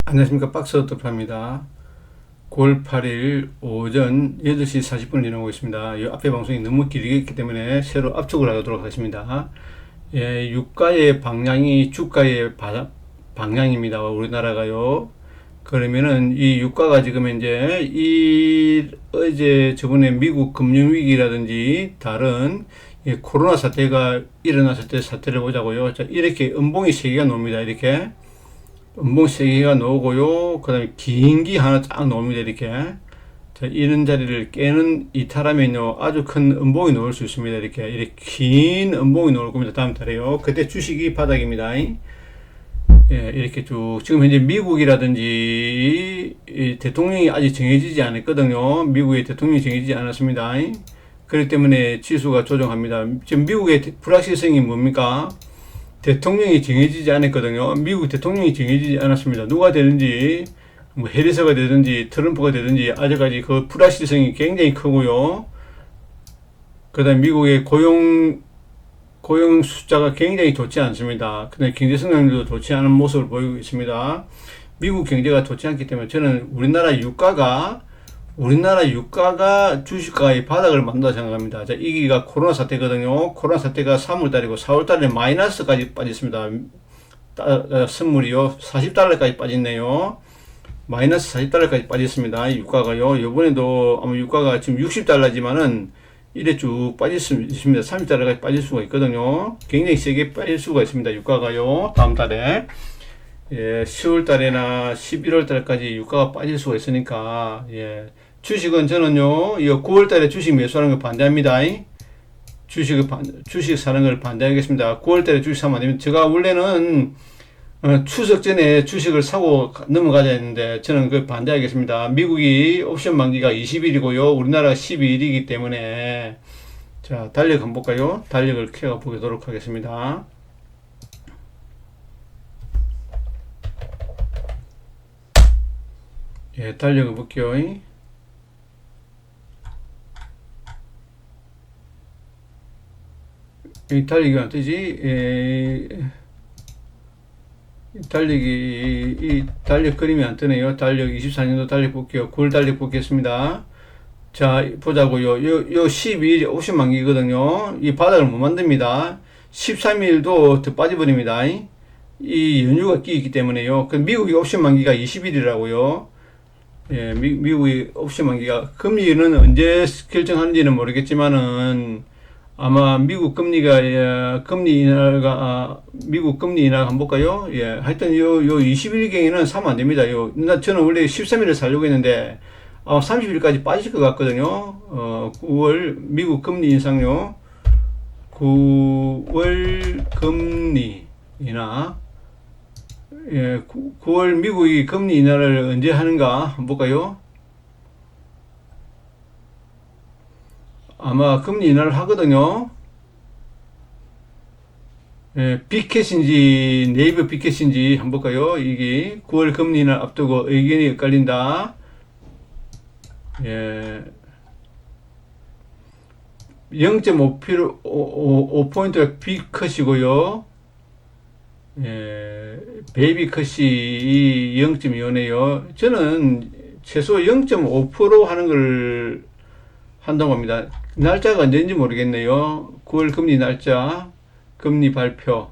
안녕하십니까. 박스터프입니다. 9월 8일 오전 8시 40분을 지나고 있습니다. 이 앞에 방송이 너무 길겠기 때문에 새로 압축을 하도록 하겠습니다. 예, 유가의 방향이 주가의 방향입니다. 우리나라가요. 그러면은 이 유가가 지금 이제 어제 저번에 미국 금융위기라든지 다른 코로나 사태가 일어났을 때 사태를 보자고요. 자, 이렇게 음봉이 세 개가 나옵니다. 이렇게. 음봉 세 개가 나오고요. 그 다음에 긴 기 하나 쫙 나옵니다. 이렇게. 자, 이런 자리를 깨는 이탈하면요. 아주 큰 음봉이 나올 수 있습니다. 이렇게 긴 음봉이 나올 겁니다. 다음 달에요. 그때 주식이 바닥입니다. 예, 이렇게 쭉. 지금 현재 미국이라든지 대통령이 아직 정해지지 않았거든요. 미국의 대통령이 정해지지 않았습니다. 그렇기 때문에 지수가 조정합니다. 지금 미국의 불확실성이 뭡니까? 대통령이 정해지지 않았거든요. 미국 대통령이 정해지지 않았습니다. 누가 되는지, 뭐 해리스가 되든지 트럼프가 되든지 아직까지 그 불확실성이 굉장히 크고요. 그 다음에 미국의 고용 숫자가 굉장히 좋지 않습니다. 그 다음에 경제 성장률도 좋지 않은 모습을 보이고 있습니다. 미국 경제가 좋지 않기 때문에 저는 우리나라 유가가 주식가의 바닥을 만든다 생각합니다. 자, 이기가 코로나 사태거든요. 코로나 사태가 3월달이고 4월달에 마이너스까지 빠졌습니다. 선물이요. 40달러까지 빠졌네요. 마이너스 40달러까지 빠졌습니다. 유가가요. 요번에도 아마 유가가 지금 60달러지만은 이래 쭉 빠질 수 있습니다. 30달러까지 빠질 수가 있거든요. 굉장히 세게 빠질 수가 있습니다. 유가가요. 다음 달에. 예, 10월달이나 11월달까지 유가가 빠질 수가 있으니까, 예. 주식은 저는요, 이 9월달에 주식 매수하는 걸 반대합니다. 주식 사는 걸 반대하겠습니다. 9월달에 주식 사면 안 됩니다. 제가 원래는 추석 전에 주식을 사고 넘어가자 했는데 저는 그걸 반대하겠습니다. 미국이 옵션 만기가 20일이고요. 우리나라가 12일이기 때문에. 자, 달력 한번 볼까요? 달력을 켜가 보도록 하겠습니다. 예, 달력을 볼게요. 이 달력이 안 뜨지? 이 달력 그림이 안 뜨네요. 달력 24년도 달력 볼게요. 9월 달력 보겠습니다. 자, 보자고요. 요 12일 옵션 만기거든요. 이 바닥을 못 만듭니다. 13일도 더 빠져버립니다. 이 연휴가 끼기 때문에요. 그 미국의 옵션 만기가 20일이라고요. 예, 미국의 옵션 만기가 금리는 언제 결정하는지는 모르겠지만은 아마 미국 금리 인하가 미국 금리 인하 한번 볼까요? 예, 하여튼 요 20일경에는 사면 안 됩니다. 저는 원래 13일을 살려고 했는데 아마 30일까지 빠질 것 같거든요. 9월 미국 금리 인상요. 9월 금리 인하. 예, 9월 미국이 금리 인하를 언제 하는가 한번 볼까요? 아마 금리 인하를 하거든요. 예, 빅캣인지 네이버 빅캣인지 한번 볼까요? 이게 9월 금리 인하를 앞두고 의견이 엇갈린다. 예, 0.5%가 빅컷이고요. 예, 베이비 컷이 0.25네요. 저는 최소 0.5% 하는 걸 한다고 합니다. 날짜가 언제인지 모르겠네요. 9월 금리 날짜, 금리 발표.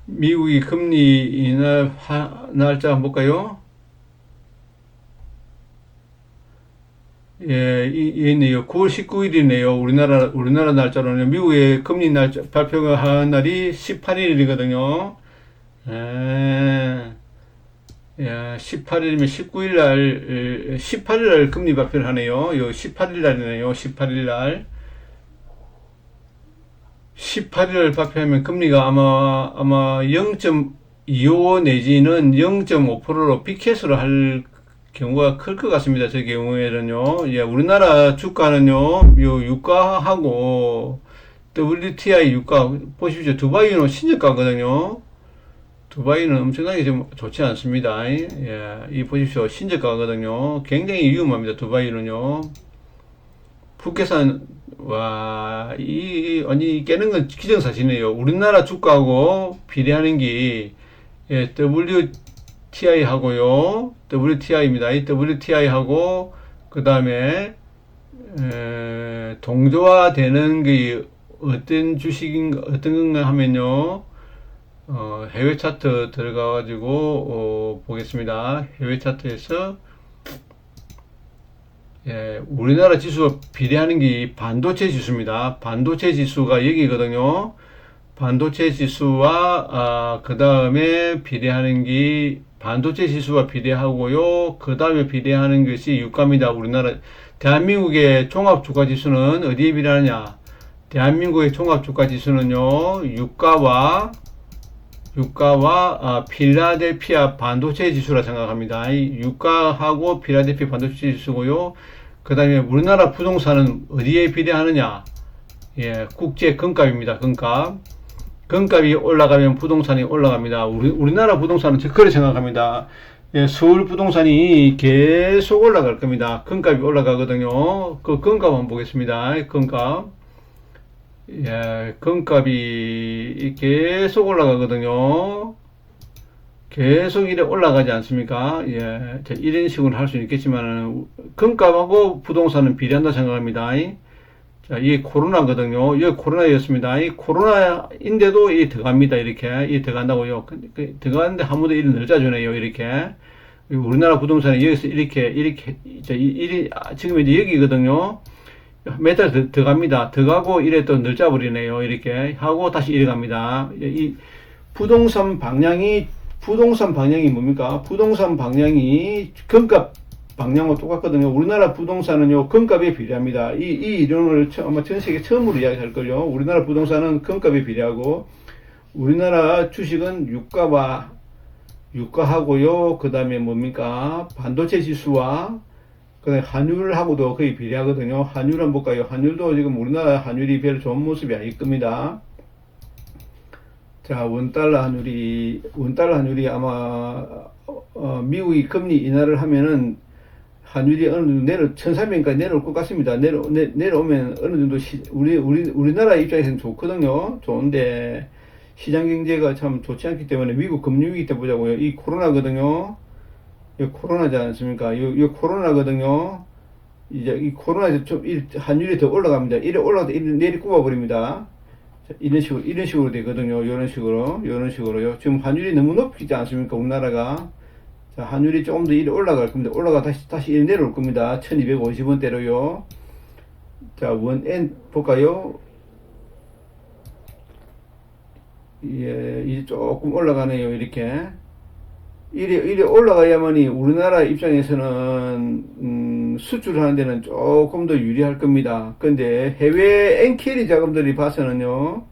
미국이 금리 인하 날짜 한번 볼까요? 예, 있네요. 9월 19일이네요. 우리나라 날짜로는. 미국의 금리 날짜, 발표가 한 날이 18일이거든요. 예, 18일이면 19일 날, 18일 날 금리 발표를 하네요. 18일 날이네요. 18일 날. 18일 날 발표하면 금리가 아마 0.25 내지는 0.5%로 빅캣으로 할 경우가 클 것 같습니다. 저 경우에는요. 예, 우리나라 주가는요, 유가하고 WTI 유가 보십시오. 두바이는 신저가거든요. 두바이는 엄청나게 좀 좋지 않습니다. 예, 이 보십시오. 신저가거든요. 굉장히 위험합니다. 두바이는요. 푸켓산 와, 아니, 깨는 건 기정사실이네요. 우리나라 주가하고 비례하는 게, 예, WTI 하고요. WTI입니다. 이 WTI 하고, 그 다음에, 동조화되는 게 어떤 주식인, 어떤 건가 하면요. 해외 차트 들어가가지고, 보겠습니다. 해외 차트에서, 예, 우리나라 지수와 비례하는 게 반도체 지수입니다. 반도체 지수가 여기거든요. 반도체 지수와 그 다음에 비례하는 게 반도체 지수와 비례하고요. 그 다음에 비례하는 것이 유가입니다. 우리나라 대한민국의 종합주가 지수는 어디에 비례하느냐? 대한민국의 종합주가 지수는요. 유가와 필라델피아 반도체 지수라 생각합니다. 이 유가하고 필라델피아 반도체 지수고요. 그 다음에 우리나라 부동산은 어디에 비례하느냐? 예, 국제 금값입니다. 금값. 금값이 올라가면 부동산이 올라갑니다. 우리나라 부동산은 그렇게 생각합니다. 예, 서울 부동산이 계속 올라갈 겁니다. 금값이 올라가거든요. 그 금값 한번 보겠습니다. 금값. 예, 금값이 계속 올라가거든요. 계속 이래 올라가지 않습니까? 예, 이런 식으로 할 수는 있겠지만, 금값하고 부동산은 비례한다 생각합니다. 자, 이게 코로나거든요. 여기 코로나였습니다. 이 코로나인데도 이 들어갑니다. 이렇게. 이 들어간다고요. 들어가는데 한 번도 이리 늘자주네요. 이렇게. 우리나라 부동산이 여기서 이렇게, 지금 이제 여기거든요. 매달 들어갑니다. 들어가고 이래 또 늘자버리네요. 이렇게 하고 다시 이래 갑니다. 이 부동산 방향이 뭡니까? 부동산 방향이 금값 방향과 똑같거든요. 우리나라 부동산은요, 금값에 비례합니다. 이 이론을 아마 전 세계 처음으로 이야기할걸요. 우리나라 부동산은 금값에 비례하고, 우리나라 주식은 유가하고요, 그 다음에 뭡니까? 반도체 지수와, 그 다음에 환율하고도 거의 비례하거든요. 환율 한번 볼까요? 환율도 지금 우리나라 환율이 별로 좋은 모습이 아닐 겁니다. 자, 원달러 환율이 아마, 미국이 금리 인하를 하면은, 환율이 어느 정도 1300까지 내려올 것 같습니다. 내려오면 어느 정도 우리나라 입장에서는 좋거든요. 좋은데, 시장 경제가 참 좋지 않기 때문에 미국 금융위기 때 보자고요. 이 코로나거든요. 이 코로나지 않습니까? 이 코로나거든요. 이제 이 코로나에서 좀 환율이 더 올라갑니다. 이래 올라가다 내리 꼽아버립니다. 이런 식으로 되거든요. 이런 식으로요. 지금 환율이 너무 높지 않습니까? 우리나라가. 자, 환율이 조금 더 이리 올라갈 겁니다. 올라가 다시 이리 내려올 겁니다. 1250원대로요. 자, 원엔 볼까요? 예, 이제 조금 올라가네요. 이렇게. 이리 올라가야만이 우리나라 입장에서는, 수출하는 데는 조금 더 유리할 겁니다. 근데 해외 엔캐리 자금들이 봐서는요,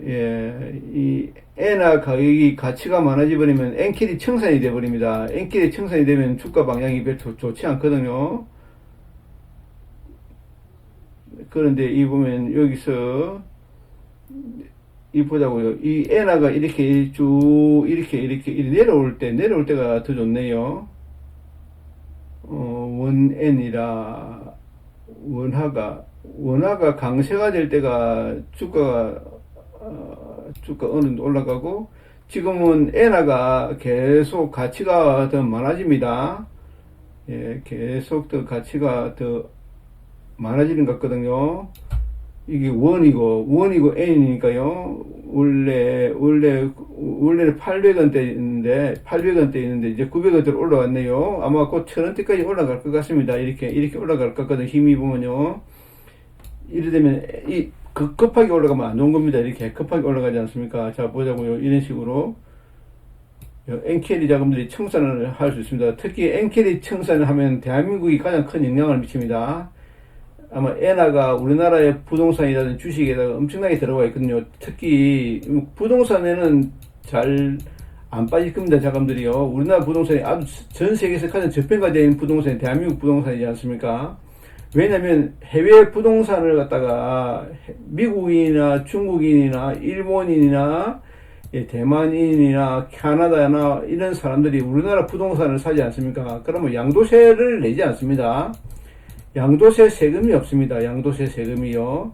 예, 이 엔화 가격이 가치가 많아져 버리면 엔캐리 청산이 돼 버립니다. 엔캐리 청산이 되면 주가 방향이 별로 좋지 않거든요. 그런데 이 보면 여기서 이 보자고요. 이 엔화가 이렇게 내려올 때가 더 좋네요. 원엔이라 원화가 강세가 될 때가 주가가 어느 정도 올라가고, 지금은 엔화가 계속 가치가 더 많아집니다. 예, 계속 더 가치가 더 많아지는 것 같거든요. 이게 원이고 엔이니까요. 원래는 800원대 있는데 이제 900원대로 올라왔네요. 아마 곧 1000원대까지 올라갈 것 같습니다. 이렇게 올라갈 것 같거든요. 힘이 보면요. 이래 되면 급하게 올라가면 안 좋은 겁니다. 이렇게 급하게 올라가지 않습니까? 자, 보자고요. 이런 식으로 엔캐리 자금들이 청산을 할 수 있습니다. 특히 엔캐리 청산을 하면 대한민국이 가장 큰 영향을 미칩니다. 아마 엔화가 우리나라의 부동산이라든지 주식에다가 엄청나게 들어가 있거든요. 특히 부동산에는 잘 안 빠질 겁니다. 자금들이요. 우리나라 부동산이 아주 전 세계에서 가장 저평가되어 있는 부동산이 대한민국 부동산이지 않습니까? 왜냐면 해외 부동산을 갖다가 미국인이나 중국인이나 일본인이나 대만인이나 캐나다나 이런 사람들이 우리나라 부동산을 사지 않습니까? 그러면 양도세를 내지 않습니다. 양도세 세금이 없습니다. 양도세 세금이요.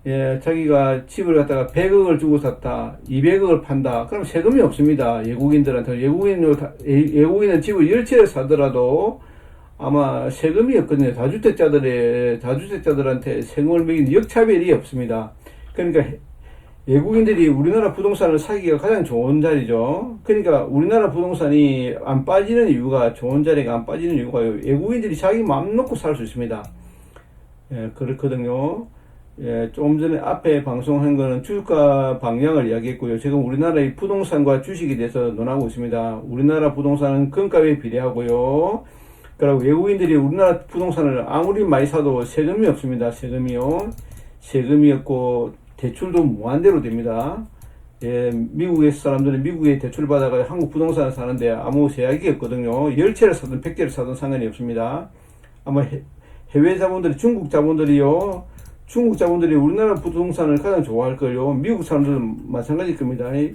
예, 자기가 집을 갖다가 100억을 주고 샀다, 200억을 판다, 그럼 세금이 없습니다. 외국인들한테. 외국인은 집을 10채를 사더라도 아마 세금이 없거든요. 다주택자들한테 세금을 매기는 역차별이 없습니다. 그러니까 외국인들이 우리나라 부동산을 사기가 가장 좋은 자리죠. 그러니까 우리나라 부동산이 안 빠지는 이유가, 좋은 자리가 안 빠지는 이유가 외국인들이 자기 마음 놓고 살 수 있습니다. 예, 그렇거든요. 예, 조금 전에 앞에 방송한 거는 주가 방향을 이야기했고요. 지금 우리나라의 부동산과 주식에 대해서 논하고 있습니다. 우리나라 부동산은 금값에 비례하고요. 그리고 외국인들이 우리나라 부동산을 아무리 많이 사도 세금이 없습니다. 세금이 없고 대출도 무한대로 됩니다. 예, 미국의 사람들은 미국에 대출 받아가 한국 부동산을 사는데 아무 제약이 없거든요. 10채를 사든 100채를 사든 상관이 없습니다. 아마 해외 자본들이, 중국 자본들이 우리나라 부동산을 가장 좋아할걸요. 미국 사람들은 마찬가지일 겁니다. 예,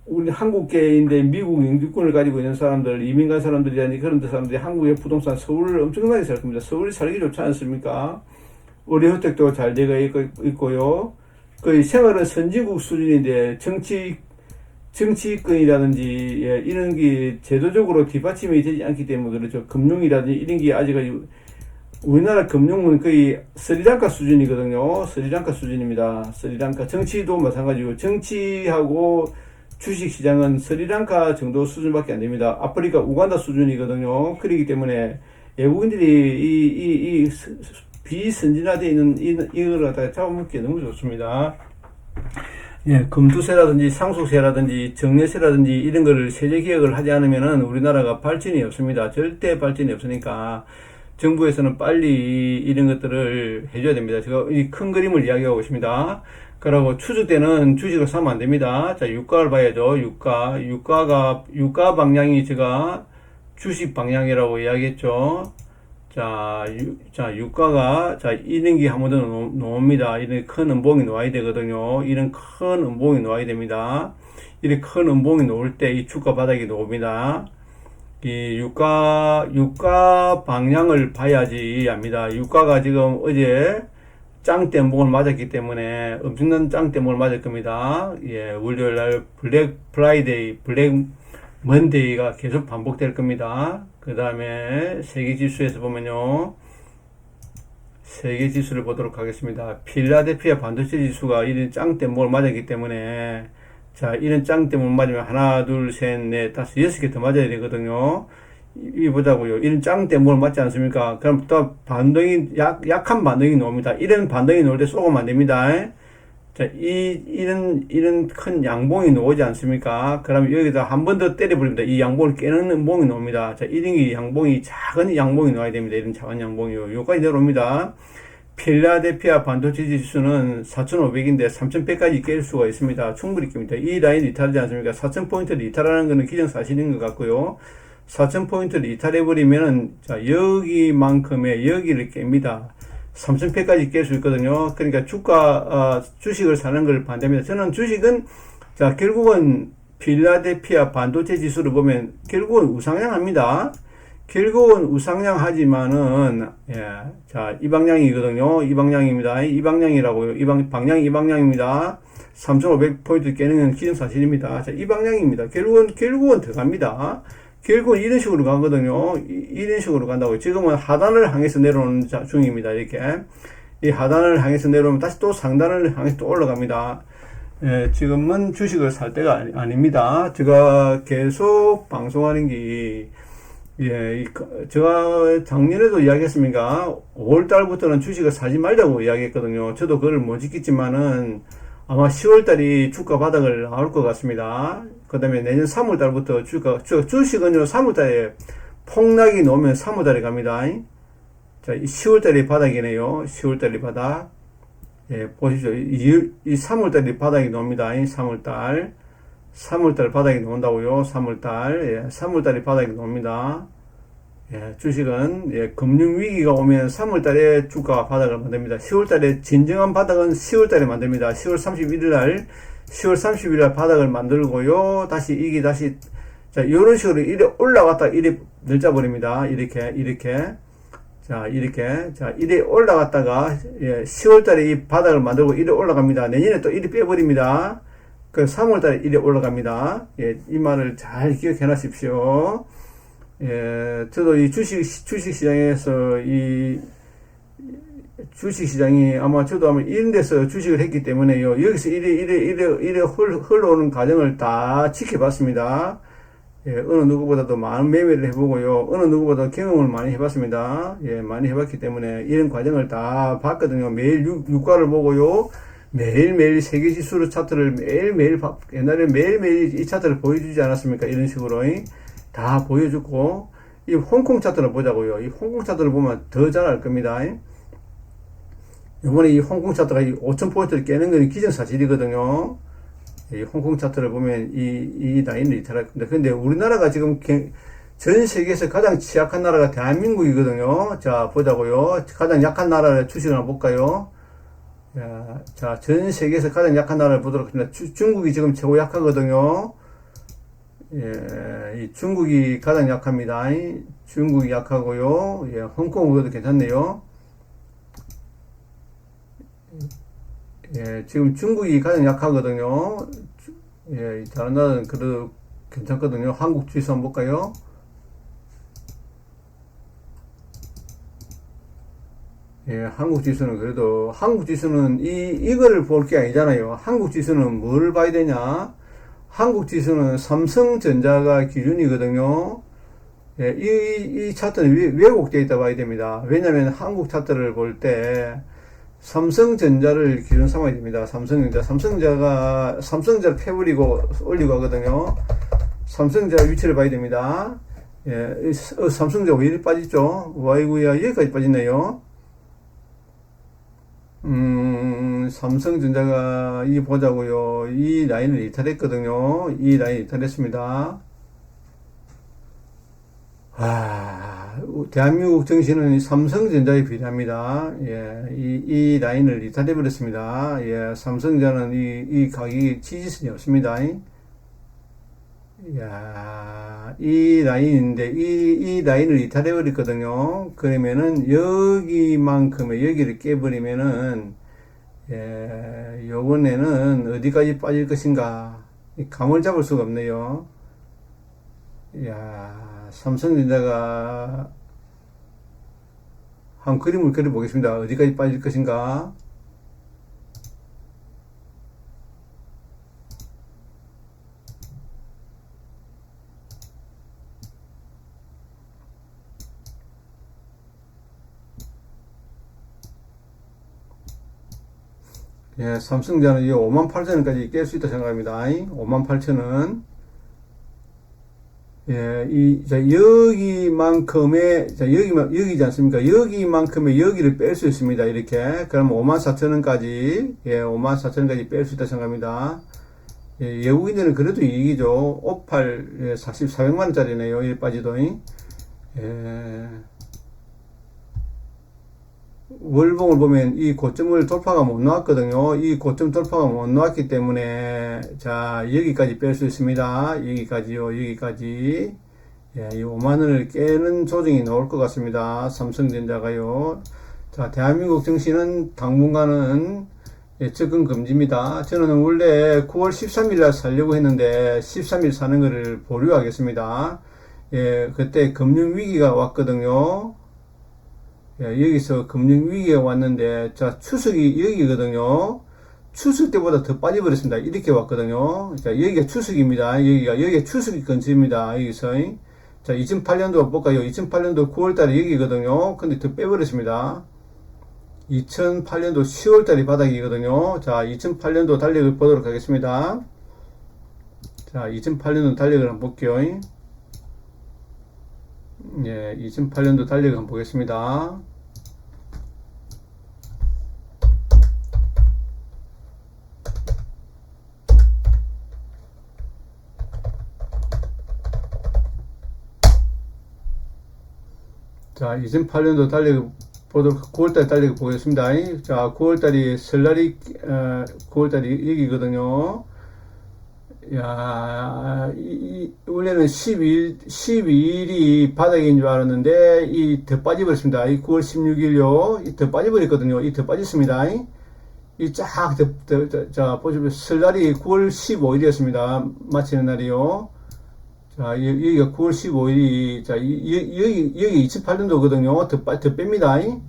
우리 한국계인데 미국 영주권을 가지고 있는 사람들, 이민 간 사람들이라니 그런 사람들이 한국의 부동산, 서울을 엄청나게 살 겁니다. 서울이 살기 좋지 않습니까? 의료 혜택도 잘 되어 있고요. 거의 생활은 선진국 수준인데 정치권이라든지, 예, 이런 게 제도적으로 뒷받침이 되지 않기 때문에 그렇죠. 금융이라든지 이런 게 아직 우리나라 금융은 거의 스리랑카 수준이거든요. 스리랑카 수준입니다. 스리랑카. 정치도 마찬가지고, 정치하고 주식시장은 스리랑카 정도 수준밖에 안 됩니다. 아프리카 우간다 수준이거든요. 그렇기 때문에 외국인들이 비선진화되어 있는 이걸 갖다가 잡아먹기 너무 좋습니다. 예, 금투세라든지 상속세라든지 정례세라든지 이런 거를 세제 개혁을 하지 않으면은 우리나라가 발전이 없습니다. 절대 발전이 없으니까 정부에서는 빨리 이런 것들을 해줘야 됩니다. 제가 이 큰 그림을 이야기하고 있습니다. 그리고 추수 때는 주식을 사면 안 됩니다. 자, 유가를 봐야죠. 유가 방향이 제가 주식 방향이라고 이야기했죠. 자, 유가가, 이런 게 한 번 더 놓습니다. 이런 큰 음봉이 놓아야 되거든요. 이런 큰 음봉이 놓아야 됩니다. 이런 큰 음봉이 놓을 때 이 주가 바닥이 놓습니다. 이 유가 방향을 봐야지 압니다. 유가가 지금 어제 짱대 음봉을 맞았기 때문에 엄청난 짱대 음봉을 맞을 겁니다. 예, 월요일 날 블랙 프라이데이, 블랙 먼데이가 계속 반복될 겁니다. 그 다음에 세계 지수에서 보면요, 세계 지수를 보도록 하겠습니다. 필라델피아 반도체 지수가 이런 짱대 음봉을 맞았기 때문에, 자, 이런 짱대 음봉을 맞으면 하나, 둘, 셋, 넷, 다섯, 6개 더 맞아야 되거든요. 이 보자고요. 이런 짱대 음봉을 맞지 않습니까? 그럼 또 약한 반등이 나옵니다. 이런 반등이 나올 때 쏘고면 안 됩니다. 자, 이런 큰 양봉이 나오지 않습니까? 그러면 여기다 한 번 더 때려버립니다. 이 양봉을 깨는 음봉이 나옵니다. 자, 이런 게 작은 양봉이 나와야 됩니다. 이런 작은 양봉이요. 요까지 내려옵니다. 필라델피아 반도체 지수는 4,500인데 3,100까지 깰 수가 있습니다. 충분히 깹니다. 이 라인을 이탈하지 않습니까? 4,000포인트를 이탈하는 것은 기정사실인 것 같고요. 4,000포인트를 이탈해버리면은, 자, 여기만큼의 여기를 깹니다. 3,000패까지 깰 수 있거든요. 그러니까 주식을 사는 걸 반대합니다. 저는 주식은, 자, 결국은 필라델피아 반도체 지수를 보면 결국은 우상향합니다. 결국은 우상향하지만은, 예, 자, 이 방향이거든요. 이 방향입니다. 이 방향이라고요. 방향이 이 방향입니다. 3,500포인트 깨는 건 기정사실입니다. 자, 이 방향입니다. 결국은 들어갑니다. 결국은 이런 식으로 가거든요. 이런 식으로 간다고요. 지금은 하단을 향해서 내려오는 중입니다. 이렇게. 이 하단을 향해서 내려오면 다시 또 상단을 향해서 또 올라갑니다. 예, 지금은 주식을 살 때가 아닙니다. 제가 계속 방송하는 게, 예, 제가 작년에도 이야기했습니까? 5월달부터는 주식을 사지 말자고 이야기했거든요. 저도 그걸 못 지켰지만은 아마 10월달이 주가 바닥을 나올 것 같습니다. 그 다음에 내년 3월달부터 주식은 3월달에 폭락이 나오면 3월달에 갑니다. 자, 10월달이 바닥이네요. 10월달이 바닥. 예, 보십시오. 이 3월달이 바닥이 나옵니다. 3월달 바닥이 나온다고요. 3월달. 예, 3월달이 바닥이 나옵니다. 예, 주식은, 예, 금융위기가 오면 3월달에 주가 바닥을 만듭니다. 10월달에 진정한 바닥은 10월달에 만듭니다. 10월 31일 날 바닥을 만들고요. 이게 다시, 자, 요런 식으로 이래 올라갔다, 이래 늘짜 버립니다. 이렇게. 자, 이렇게. 자, 이리 올라갔다가, 10월달에 이 바닥을 만들고 이리 올라갑니다. 내년에 또 이리 빼버립니다. 그 3월달에 이리 올라갑니다. 이 말을 잘 기억해 놔십시오. 저도 이 주식시장에서 주식시장이 저도 아마 이런 데서 주식을 했기 때문에요. 여기서 이래 흘러오는 과정을 다 지켜봤습니다. 어느 누구보다도 많은 매매를 해보고요. 어느 누구보다 경험을 많이 해봤습니다. 많이 해봤기 때문에 이런 과정을 다 봤거든요. 매일 유가를 보고요. 매일매일 세계지수 차트를 매일매일, 옛날에 매일매일 이 차트를 보여주지 않았습니까? 이런 식으로. 다 보여주고, 이 홍콩 차트를 보자고요. 이 홍콩 차트를 보면 더 잘 알 겁니다. 이번에 이 홍콩 차트가 이 5,000포인트를 깨는 건 기정사실이거든요. 이 홍콩 차트를 보면 이 라인을 이탈할 겁니다. 근데 우리나라가 지금 전 세계에서 가장 취약한 나라가 대한민국이거든요. 자, 보자고요. 가장 약한 나라를 주식을 한번 볼까요? 자, 전 세계에서 가장 약한 나라를 보도록 합니다. 중국이 지금 최고 약하거든요. 이 중국이 가장 약합니다. 중국이 약하고요. 홍콩은 그래도 괜찮네요. 지금 중국이 가장 약하거든요. 다른 나라는 그래도 괜찮거든요. 한국 지수 한번 볼까요? 한국 지수는 그래도, 한국 지수는 이거를 볼 게 아니잖아요. 한국 지수는 뭘 봐야 되냐? 한국 지수는 삼성전자가 기준이거든요. 이 차트는 왜곡되어 있다 봐야 됩니다. 왜냐면 한국 차트를 볼 때, 삼성전자를 기준 삼아야 됩니다. 삼성전자를 패버리고 올리고 하거든요. 삼성전자 위치를 봐야 됩니다. 삼성전자 왜 이리 빠졌죠? 와이구야, 여기까지 빠졌네요. 삼성전자가 보자고요. 이 라인을 이탈했거든요. 이 라인 이탈했습니다. 대한민국 증시는 삼성전자에 비례합니다. 이 라인을 이탈해버렸습니다. 삼성전자는 이 가격이 지지선이 없습니다. 이 라인인데, 이 라인을 이탈해버렸거든요. 그러면은, 여기를 깨버리면은, 요번에는 어디까지 빠질 것인가. 감을 잡을 수가 없네요. 삼성전자가 한 그림을 그려보겠습니다. 어디까지 빠질 것인가. 삼성전자는 이 58,000원까지 깰 수 있다 생각합니다. 58,000원. 여기지 않습니까? 여기만큼의 여기를 뺄 수 있습니다. 이렇게. 그럼 54,000원까지, 54,000원까지 뺄 수 있다 생각합니다. 외국인들은 그래도 이익이죠. 58, 400만원짜리네요. 이 빠지도. 월봉을 보면 이 고점을 돌파가 못 나왔거든요. 이 고점 돌파가 못 나왔기 때문에, 자, 여기까지 뺄 수 있습니다. 여기까지요, 여기까지. 이 5만원을 깨는 조정이 나올 것 같습니다. 삼성전자가요. 자, 대한민국 증시는 당분간은 접근 금지입니다. 저는 원래 9월 13일 날 살려고 했는데, 13일 사는 거를 보류하겠습니다. 그때 금융위기가 왔거든요. 여기서 금융위기가 왔는데, 자, 추석이 여기거든요. 추석 때보다 더 빠져버렸습니다. 이렇게 왔거든요. 자, 여기가 추석입니다. 여기가 추석이 근처입니다. 여기서. 자, 2008년도 볼까요? 2008년도 9월달에 여기거든요. 근데 더 빼버렸습니다. 2008년도 10월달이 바닥이거든요. 자, 2008년도 달력을 보도록 하겠습니다. 자, 2008년도 달력을 한번 볼게요. 2008년도 달력을 한번 보겠습니다. 자, 2008년도 달력을 보도록, 9월달 달력을 보겠습니다. 자, 9월달이 설날이, 9월달이 여기거든요. 야, 원래는 12일이 바닥인 줄 알았는데, 더 빠져버렸습니다. 이 9월 16일요. 더 빠져버렸거든요. 더 빠졌습니다. 쫙, 자, 보시면 설날이 9월 15일이었습니다. 마치는 날이요. 자, 여기가 9월 15일이, 자, 여기 2008년도거든요. 더 뺍니다.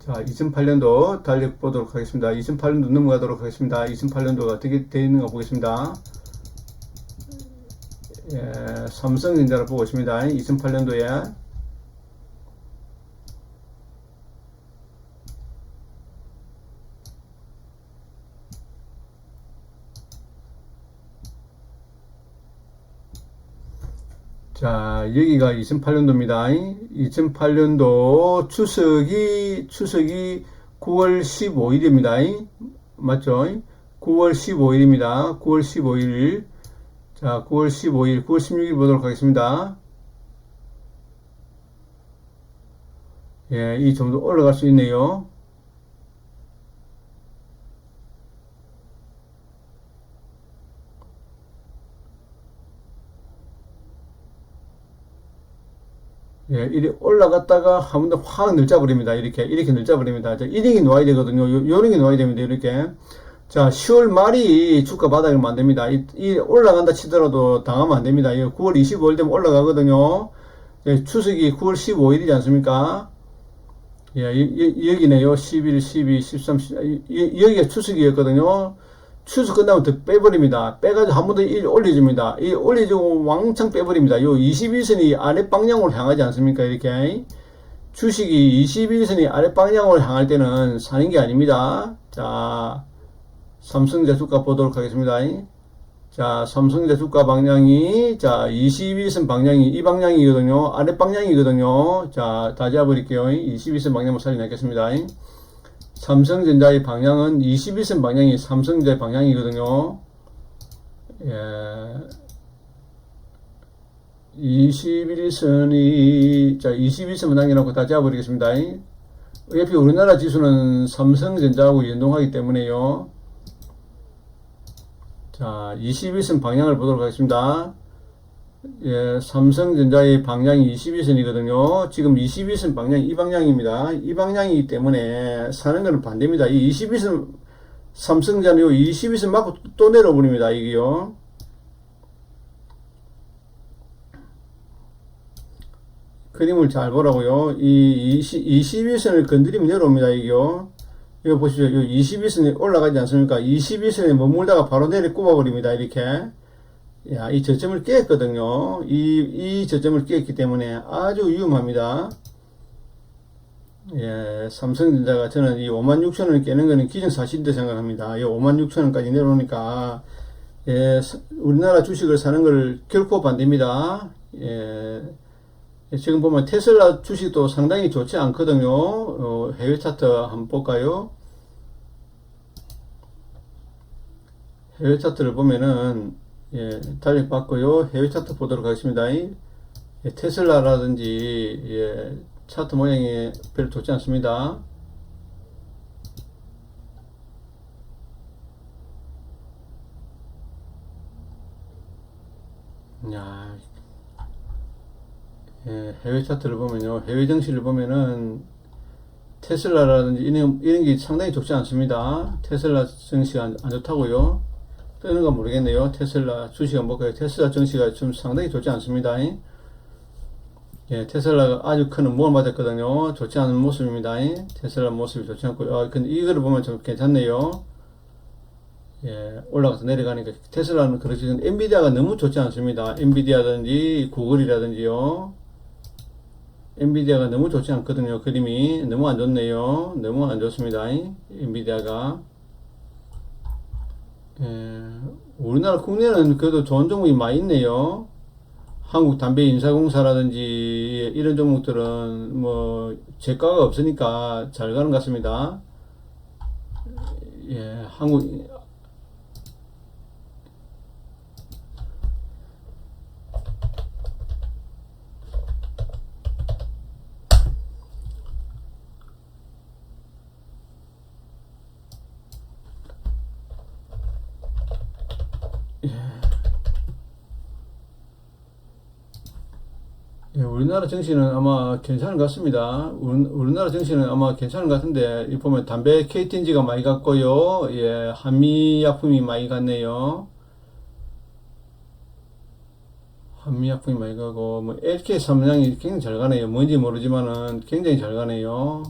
자, 2008년도 달려보도록 하겠습니다. 2008년도 넘어가도록 하겠습니다. 2008년도가 어떻게 되어 있는가 보겠습니다. 예, 삼성전자를 보고 있습니다. 2008년도에. 자, 여기가 2008년도입니다. 2008년도 추석이 9월 15일입니다. 맞죠? 9월 15일입니다. 9월 15일. 자, 9월 15일, 9월 16일 보도록 하겠습니다. 예, 이 정도 올라갈 수 있네요. 예, 이렇게 올라갔다가 한 번 더 확 늘자버립니다. 이렇게 늘자버립니다. 이런 게 놓아야 되거든요. 요런 게 놓아야 됩니다. 이렇게. 자, 10월 말이 주가 바닥을 만듭니다. 올라간다 치더라도 당하면 안 됩니다. 9월 25일 되면 올라가거든요. 예, 추석이 9월 15일이지 않습니까? 예, 여기네요. 11, 12, 13, 여기가 추석이었거든요. 추수 끝나면 더 빼버립니다. 빼가지고 한 번 더 올려줍니다. 올려주고 왕창 빼버립니다. 요 21선이 아래 방향으로 향하지 않습니까? 이렇게. 주식이 21선이 아래 방향으로 향할 때는 사는 게 아닙니다. 자, 삼성전자 주가 보도록 하겠습니다. 자, 삼성전자 주가 방향이, 자, 21선 방향이 이 방향이거든요. 아래 방향이거든요. 자, 다 잡아버릴게요. 21선 방향만 살려놓겠습니다. 삼성전자의 방향은 21선 방향이 삼성전자의 방향이거든요. 예. 21선이, 자, 21선 방향이라고 다 잡아버리겠습니다. 어차피 우리나라 지수는 삼성전자하고 연동하기 때문에요. 자, 21선 방향을 보도록 하겠습니다. 예, 삼성전자의 방향이 21선이거든요. 지금 21선 방향이 이 방향입니다. 이 방향이기 때문에 사는 것은 반대입니다. 이 21선, 삼성전자는 21선 맞고 또 내려버립니다. 이게요. 그림을 잘 보라고요. 이 21선을 건드리면 내려옵니다. 이게요. 이거 보시죠. 이 21선이 올라가지 않습니까? 21선에 머물다가 바로 내려 꼽아버립니다. 이렇게. 야, 이 저점을 깼거든요. 이 저점을 깼기 때문에 아주 위험합니다. 예, 삼성전자가 저는 이 56,000원을 깨는 거는 기정사실이라고 생각합니다. 이 56,000원까지 내려오니까, 예, 우리나라 주식을 사는 걸 결코 반대입니다. 예, 지금 보면 테슬라 주식도 상당히 좋지 않거든요. 해외 차트 한번 볼까요? 해외 차트를 보면은, 예, 달력 받고요. 해외 차트 보도록 하겠습니다. 예, 테슬라라든지, 예, 차트 모양이 별로 좋지 않습니다. 야, 예, 해외 차트를 보면요. 해외 증시를 보면은, 테슬라라든지 이런 게 상당히 좋지 않습니다. 테슬라 증시가 안 좋다고요. 뜨는 건 모르겠네요. 테슬라 주식 한번 볼까요? 테슬라 증시가 좀 상당히 좋지 않습니다. 예, 테슬라가 아주 큰 음모를 맞았거든요. 좋지 않은 모습입니다. 테슬라 모습이 좋지 않고요. 아, 근데 이거를 보면 좀 괜찮네요. 예, 올라가서 내려가니까 테슬라는 그렇지. 엔비디아가 너무 좋지 않습니다. 엔비디아든지 구글이라든지요. 엔비디아가 너무 좋지 않거든요. 그림이 너무 안 좋네요. 너무 안 좋습니다. 엔비디아가. 예, 우리나라 국내는 그래도 좋은 종목이 많이 있네요. 한국담배인사공사라든지 이런 종목들은 뭐 재가가 없으니까 잘 가는 것 같습니다. 예, 예, 우리나라 증시는 아마 괜찮은 것 같습니다. 우리나라 증시는 아마 괜찮은 것 같은데, 이 보면 담배 KTNG가 많이 갔고요. 예, 한미약품이 많이 갔네요. 한미약품이 많이 가고, 뭐, LK 삼양이 굉장히 잘 가네요. 뭔지 모르지만은 굉장히 잘 가네요.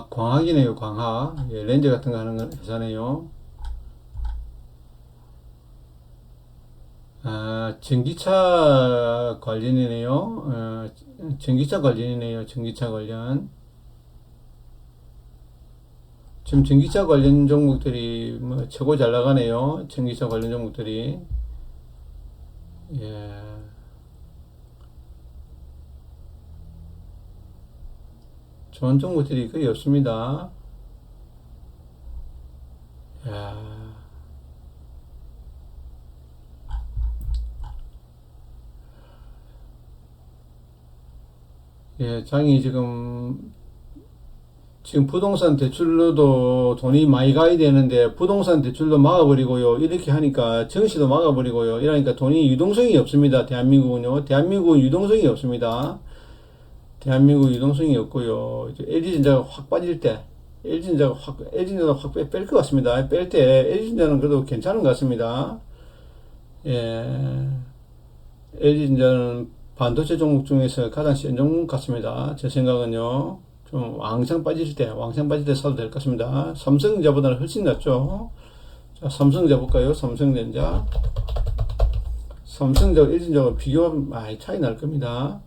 광학이네요, 광학. 예, 렌즈 같은 거 하는 회사네요. 아, 전기차 관련이네요. 전기차 관련이네요, 전기차 관련. 지금 전기차 관련 종목들이 뭐 최고 잘 나가네요. 전기차 관련 종목들이. 예. 좋은 종목들이 거의 없습니다. 야. 예, 장이 지금 부동산 대출로도 돈이 많이 가야 되는데 부동산 대출도 막아버리고요. 이렇게 하니까 증시도 막아버리고요. 이러니까 돈이 유동성이 없습니다. 대한민국은요. 대한민국은 유동성이 없습니다. 대한민국 유동성이 없고요. 이제 LG전자가 확 빠질 때, LG전자가 확 뺄 것 같습니다. 뺄 때 LG전자는 그래도 괜찮은 것 같습니다. 예, LG전자는 반도체 종목 중에서 가장 센 종목 같습니다. 제 생각은요. 좀 왕창 빠질 때 사도 될 것 같습니다. 삼성전자보다는 훨씬 낫죠. 자, 삼성전자 볼까요? 삼성전자. 삼성전자, LG전자가 비교가 많이 차이 날 겁니다.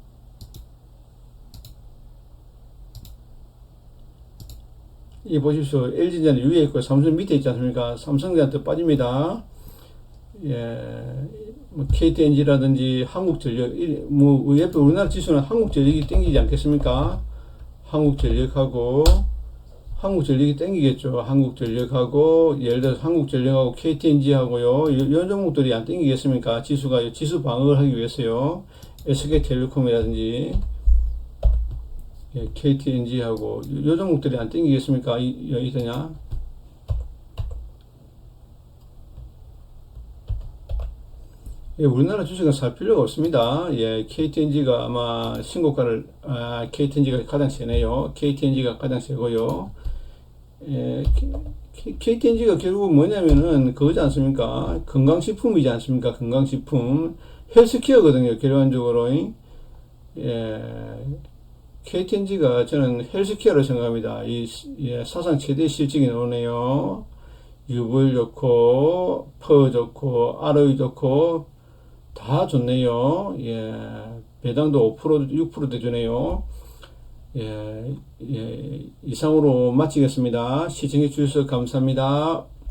이 보십시오. LG전자는 위에 있고 삼성 밑에 있지 않습니까? 삼성전자 더 빠집니다. 예, 뭐 KTNG라든지 한국전력, 뭐 옆에 우리나라 지수는 한국전력이 땡기지 않겠습니까? 한국전력하고 한국전력이 땡기겠죠. 한국전력하고 예를 들어서 한국전력하고 KTNG하고요. 이런 종목들이 안 땡기겠습니까? 지수 방어를 하기 위해서요. SK텔레콤이라든지 예, KTNG하고 요 종목들이 안 땡기겠습니까? 이더냐? 예, 우리나라 주식은 살 필요가 없습니다. 예, KTNG가 아마 KTNG가 가장 세네요. KTNG가 가장 세고요. 예, KTNG가 결국 뭐냐면은 그거지 않습니까? 건강식품이지 않습니까? 건강식품. 헬스케어거든요, 결론적으로. 예, KTNG가 저는 헬스케어로 생각합니다. 예, 사상 최대 실적이 나오네요. 유불 좋고, 퍼 좋고, ROE 좋고, 다 좋네요. 예, 배당도 5%, 6%도 주네요. 예, 예, 이상으로 마치겠습니다. 시청해 주셔서 감사합니다.